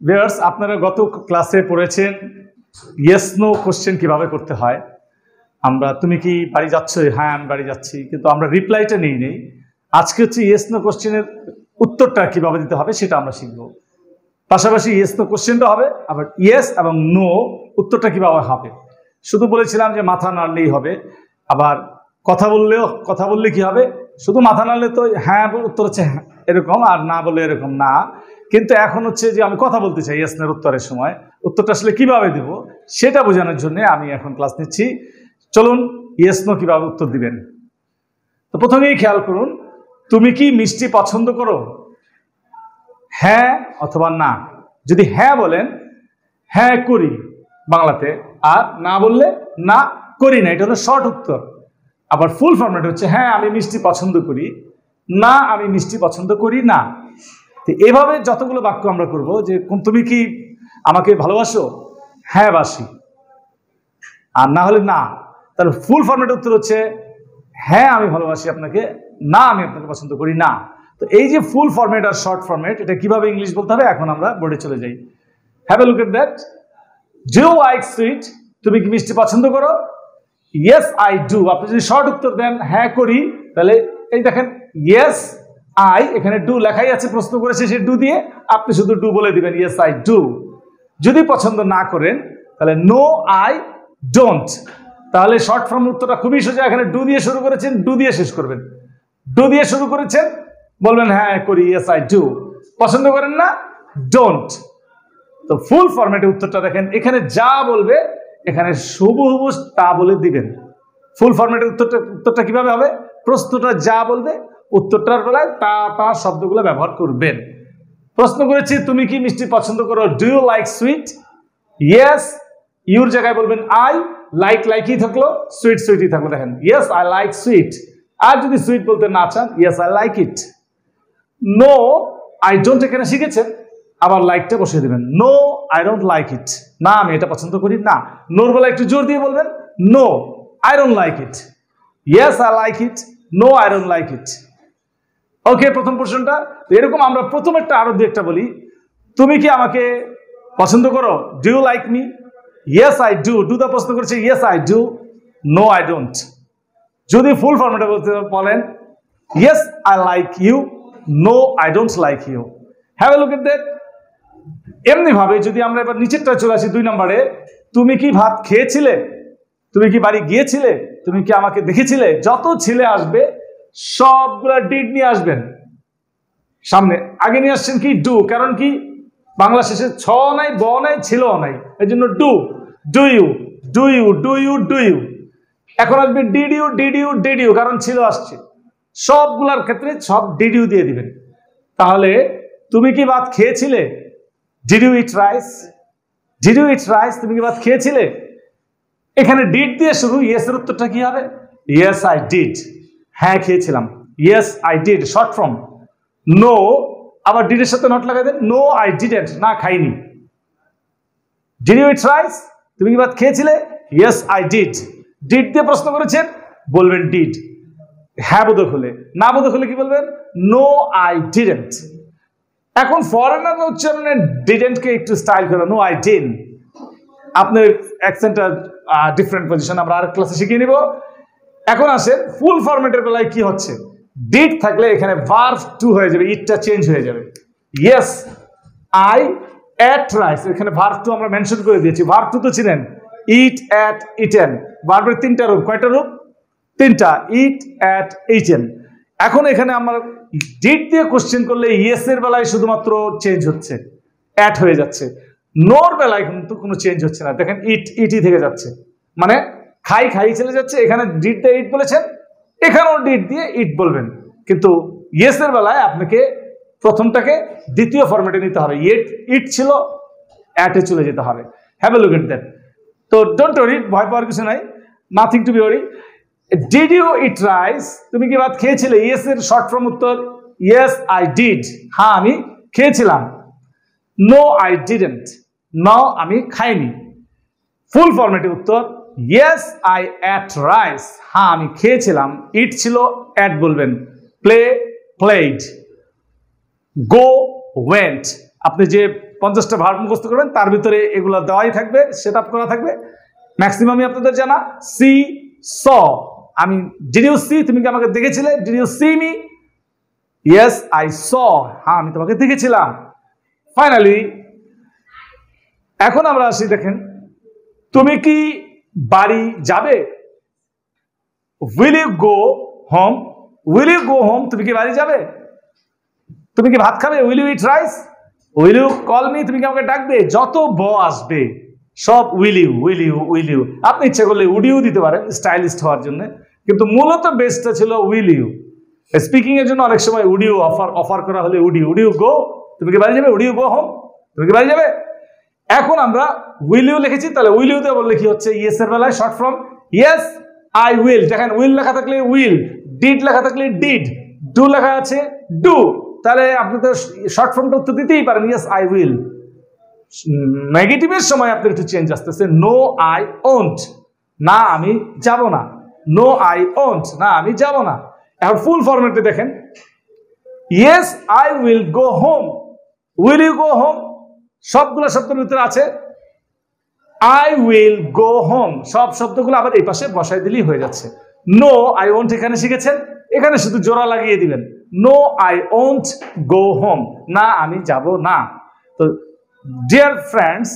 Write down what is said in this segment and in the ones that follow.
Viewers, আপনারা গত ক্লাসে পড়েছেন ইয়েস নো কোশ্চেন কিভাবে করতে হয়। আমরা তুমি কি বাড়ি যাচ্ছ, হ্যাঁ আমি বাড়ি যাচ্ছি, কিন্তু আমরা রিপ্লাইটা নেই। আজকে হচ্ছে ইয়েস নো কোশ্চেনের উত্তরটা কিভাবে দিতে হবে সেটা আমরা শিখব। পাশাপাশি ইয়েস নো কোশ্চেনটা হবে, আবার ইয়েস এবং নো উত্তরটা কিভাবে হবে। শুধু বলেছিলাম যে মাথা নাড়লেই হবে, আবার কথা বললে কি হবে, শুধু মাথা নাড়লে তো হ্যাঁ উত্তর হচ্ছে হ্যাঁ এরকম, আর না বললে এরকম না। কিন্তু এখন হচ্ছে যে আমি কথা বলতে চাই ইয়েস নোর উত্তরের সময়, উত্তরটা আসলে কিভাবে দেব সেটা বোঝানোর জন্য আমি এখন ক্লাস নিচ্ছি। চলুন ইয়েস নো কিভাবে উত্তর দিবেন। তো প্রথমেই খেয়াল করুন, তুমি কি মিষ্টি পছন্দ করো? হ্যাঁ অথবা না। যদি হ্যাঁ বলেন হ্যাঁ করি বাংলাতে, আর না বললে না করি না, এটা হলো শর্ট উত্তর। আবার ফুল ফরম্যাট হচ্ছে হ্যাঁ আমি মিষ্টি পছন্দ করি, না আমি মিষ্টি পছন্দ করি না। তো এভাবে যতগুলো বাক্য আমরা করব, যে তুমি কি আমাকে ভালোবাসো? হ্যাঁ বাসি। আর না হলে না। তাহলে ফুল ফরম্যাট উত্তর হচ্ছে হ্যাঁ আমি ভালোবাসি আপনাকে, না আমি আপনাকে পছন্দ করি না। তো এই যে ফুল ফরম্যাট আর শর্ট ফরম্যাট, এটা কিভাবে ইংলিশ বলতে হবে এখন আমরা বোর্ডে চলে যাই। Have a look at that. Do you like sweet? তুমি কি মিষ্টি পছন্দ করো? Yes I do. আপনি যদি শর্ট উত্তর দেন হ্যাঁ করি, তাহলে এই দেখেন ইয়েস আই, এখানে ডু লেখাই আছে, প্রশ্ন করেছে সে ডু দিয়ে, আপনি শুধু ডু বলে দিবেন ইয়েস আই ডু। যদি পছন্দ না করেন তাহলে নো আই ডোন্ট। তাহলে শর্ট ফর্ম উত্তরটা খুবই সোজা, এখানে ডু দিয়ে শুরু করেছেন, ডু দিয়ে শেষ করবেন। ডু দিয়ে শুরু করেছেন, বলবেন হ্যাঁ করি ইয়েস আই ডু। পছন্দ করেন না, ডোন্ট। তো ফুল ফরম্যাটে উত্তরটা দেখেন, এখানে যা বলবে এখানে হুবহু তা বলে দিবেন। ফুল ফরম্যাটে উত্তরটা কিভাবে হবে? প্রশ্নটা যা বলবে উত্তরটার বেলায় তা তা শব্দগুলো ব্যবহার করবেন। প্রশ্ন করেছি তুমি কি মিষ্টি পছন্দ করো? Do you like sweet? Yes, ইউর জায়গায় বলবেন আই, লাইকই থাকলো, সুইটই থাকলো। দেখেন ইয়েস আই লাইক সুইট। আর যদি সুইট বলতে না চান, yes I like it. No I don't এখানে শিখেছেন, আবার লাইকটা বসিয়ে দেবেন। No I don't like it. না আমি এটা পছন্দ করি না। নোর বেলা একটু জোর দিয়ে বলবেন, no I don't like it. Yes I like it, no I don't like it. Okay, প্রথম প্রশ্নটা এরকম। আমরা প্রথম আরো দু একটা বলি। তুমি কি আমাকে পছন্দ করো? Do you like me? Yes I do. Do দা প্রশ্ন করেছে yes I do, no I don't. যদি ফুল ফর্মেটে বলেন yes I like you, no I don't like you. Have a look at that. এমনি ভাবে যদি আমরা এবার নিচেরটা চলে আসি, 2 নম্বরে, তুমি কি ভাত খেয়েছিলে? তুমি কি বাড়ি গিয়েছিলে? তুমি কি আমাকে দেখেছিলে? যত ছেলে আসবে সবগুলা ডিড নিয়ে আসবেন সামনে। আগে নিয়ে আসছেন কি ডু, কারণ কি বাংলা শেষে ছ নাই, ব নাই, ছিল নাই, এই জন্য do. Do you, do you, do you, do you. এখন আসবে did you, did you, did you, কারণ ছিল আসছে। সবগুলার ক্ষেত্রে সব ডিড ইউ দিয়ে দিবেন। তাহলে তুমি কি ভাত খেয়েছিলে? Did you eat rice? Did you eat rice? তুমি কি ভাত খেয়েছিলে? এখানে ডিড দিয়ে শুরু, ইয়েস এর উত্তরটা কি হবে? Yes I did. হ্যাঁ খেয়েছিলাম, yes I did short form. No আবার ডিডের সাথে নট লাগাই দেন, নো আই ডিডেন্ট, না খাইনি। Did you eat rice? তুমি কি ভাত খেয়েছিলে? Yes I did. ডিড দিয়ে প্রশ্ন করেছেন, বলবেন ডিড। হ্যাঁ বোধক হলে, না বোধক হলে কি বলবেন? No I didn't. এখন ফরেনার উচ্চারণে ডিডেন্টকে একটু স্টাইল করে, নো আই ডিডন্ট। আপনার অ্যাকসেন্টটা ডিফারেন্ট পজিশন, আমরা আর ক্লাসে শিখিয়ে নিব। এখন আসেন ফুল ফরম্যাটের বেলায় কি হচ্ছে। ডিড থাকলে এখানে ভার্ব টু হয়ে যাবে, ইটটা চেঞ্জ হয়ে যাবে। ইয়েস আই এট রাইস, এখানে ভার্ব টু আমরা মেনশন করে দিয়েছি। ভার্ব টু তো ছিলেন ইট, এট, ইটেন। ভার্বের 3টা রূপ। কয়টা রূপ? 3টা। ইট, এট, ইটেন। এখন এখানে আমরা ডিড দিয়ে কোশ্চেন করলে ইয়েস এর বেলায় শুধুমাত্র চেঞ্জ হচ্ছে, এট হয়ে যাচ্ছে। নোর বেলায় কিন্তু কোনো চেঞ্জ হচ্ছে না। দেখেন ইটই থেকে যাচ্ছে, মানে খাই চলে যাচ্ছে। এখানে ডিড দিয়ে ইট বলেছেন, এখানেও ডিড দিয়ে ইট বলবেন। কিন্তু ইয়েস এর বেলায় আপনাকে প্রথমটাকে দ্বিতীয় ফরম্যাটে নিতে হবে। ইট ছিল, অ্যাটে চলে যেতে হবে। Have a look at that. তো ডোন্ট ওয়ারি, ভয় পাওয়ার কিছু নাই, nothing to be worry. Did you eat rice? তুমি কি ভাত খেয়েছিলে? ইয়েস এর শর্ট ফর্ম উত্তর ইয়েস আই ডিড। হ্যাঁ আমি খেয়েছিলাম। নো আই ডিডেন্ট, নাও আমি খাইনি। ফুল ফরম্যাটের উত্তর ইয়েস আই এট রাইস। হ্যাঁ আমি খেয়েছিলাম। ইট ছিল, এট বলবেন। Play, played. Go, went. আপনি যে 50টা ভার্ব মুখস্থ করবেন, তার ভিতরে এগুলো দেওয়াই থাকবে, সেট আপ করা থাকবে। ম্যাক্সিমামই আপনাদের জানা। সি, স, আমি ডিড ইউ সি, তুমি কি আমাকে দেখেছিলে? Did you see me? Yes I saw, হ্যাঁ আমি তোমাকে দেখেছিলাম। ফাইনালি এখন আমরা আসি, দেখেন তুমি কি বাড়ি যাবে? Will you go home? Will you go home, তুমি কি বাড়ি যাবে? তুমি কি ভাত খাবে? Will you eat rice? Will you call me, তুমি কি আমাকে ডাকবে? যত ব আসবে সব will you, will you, will you. আপনি ইচ্ছে করলে উড ইউ দিতে পারেন স্টাইলিস্ট হওয়ার জন্য, কিন্তু মূলত বেসটা ছিল উইল ইউ। স্পিকিং এর জন্য অনেক সময় উড ইউ অফার করা হলে উড ইউ গো, তুমি কি বাড়ি যাবে? উড ইউ গো হোম, তুমি কি বাড়ি যাবে? এখন আমরা উইল ইউ লিখেছি, তাহলে উইল ইউ তে বললে কি হচ্ছে? ইয়েস এর বেলায় short form yes I will. দেখেন উইল লেখা থাকলে উইল, ডিড লেখা থাকলে ডিড, ডু লেখা আছে ডু, তাহলে আপনি তো শর্ট ফর্মটা উত্তর দিতেই পারেন ইয়েস আই উইল। নেগেটিভের সময় আপনার একটু চেঞ্জ আসতেছে, নো আই ওন্ট, না আমি যাব না। নো আই ওন্ট, না আমি যাব না। এখন ফুল ফরম্যাটে দেখেন, yes I will go home, will you go home, সবগুলো শব্দের ভিতরে আছে আই উইল গো হোম, সব শব্দগুলো আবার এই পাশে বসাই দিলেই হয়ে যাচ্ছে। নো আই ওন্ট এখানে শিখেছেন, এখানে শুধু জোড়া লাগিয়ে দিবেন, no I won't go home, না আমি যাব না। তো ডিয়ার ফ্রেন্ডস,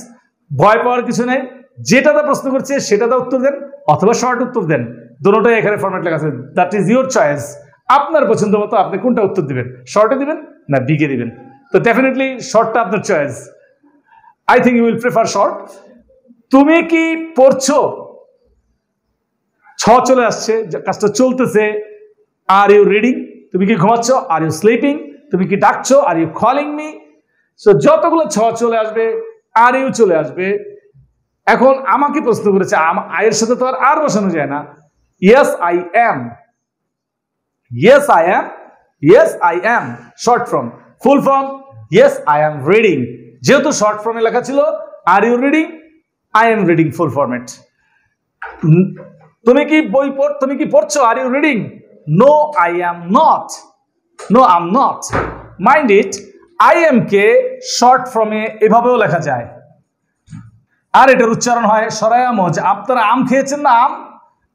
ভয় পাওয়ার কিছু নেই, যেটাতে প্রশ্ন করছে সেটাতে উত্তর দেন অথবা শর্ট উত্তর দেন, দুটোটাই এখানে ফরম্যাট লেখা আছে। দ্যাট ইজ ইউর চয়েস, আপনার পছন্দ মতো আপনি কোনটা উত্তর দিবেন, শর্টে দিবেন না বিগে দিবেন। তো ডেফিনেটলি শর্টটা আপনার choice. I think you will prefer short. তুমি কি পড়ছো? ছ চলে আসছে, কাজটা চলতেছে। আর ইউ রিডিং, তুমি কি ঘুমাচ্ছ? আর ইউ স্লিপিং, তুমি কি ডাকছো? Are you calling me. So যতগুলো ছ চলে আসবে, আর ইউ চলে আসবে। এখন আমাকে প্রশ্ন করেছে, আয়ের সাথে তো আর বসানো যায় না। Yes I am, yes I am, yes I am short form. Full form yes I am reading, যেহেতু শর্ট ফর্মে লেখা ছিল are you reading, I am reading full format. তুমি কি বই তুমি কি পড়ছো? Are you reading? No I am not, no I am not. Mind it, I am কে শর্ট ফর্মে এভাবেও লেখা যায়, আর এটার উচ্চারণ হয় সরায়া মজ। আপনারা আম খেয়েছেন না? আম,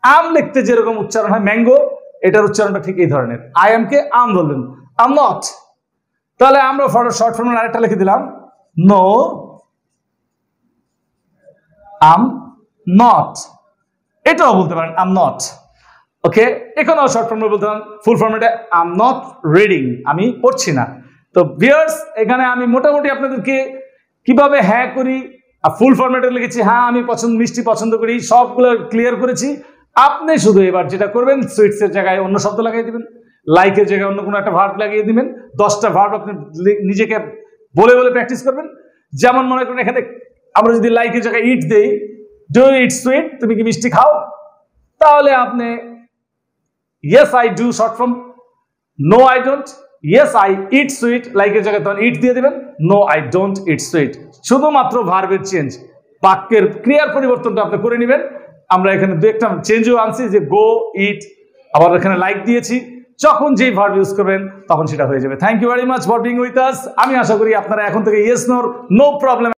আম লিখতে যেরকম উচ্চারণ হয় ম্যাঙ্গো, এটার উচ্চারণটা ঠিক এই ধরনের। আই এম কে আম বলবেন, আম নট। তাহলে আমরা শর্ট ফর্মে আরেকটা লিখে দিলাম, নো আম নট, এটাও বলতে পারেন আম নট। ওকে, এখানেও শর্ট ফর্মে বলতে পারেন ফুল ফর্মেটে আম নট রিডিং, আমি পড়ছি না। তো ভিউয়ার্স, এখানে আমি মোটামুটি আপনাদেরকে কিভাবে হ্যাঁ করি আর ফুল ফর্মেটে লিখেছি, হ্যাঁ আমি মিষ্টি পছন্দ করি, সবগুলো ক্লিয়ার করেছি। আপনি শুধু এবার যেটা করবেন, সুইটস এর জায়গায় অন্য শব্দ লাগিয়ে দিবেন, লাইকের জায়গায় অন্য কোনো একটা ভার্ব লাগিয়ে দিবেন। 10টা ভার্ব আপনি নিজেকে বলে বলে প্র্যাকটিস করবেন। যেমন মনে করেন এখানে আমরা যদি লাইকের জায়গায় ইট দেই, ডু ইট সুইট, তুমি কি মিষ্টি খাও? তাহলে আপনি yes I do short form, no I don't, yes I eat sweet, লাইকের জায়গায় তখন ইট দিয়ে দেবেন, no I don't eat sweet. শুধুমাত্র ভার্বের চেঞ্জ, বাক্যের ক্রিয়ার পরিবর্তনটা আপনি করে নেবেন। আমরা এখানে দু একটা চেঞ্জও আনছি, যে গো, ইট, আবার এখানে লাইক দিয়েছি। যখন যেই ভার্ব ইউজ করবেন তখন সেটা হয়ে যাবে। Thank you very much for being with us. আমি আশা করি আপনারা এখন থেকে ইয়েস নোর নো প্রবলেম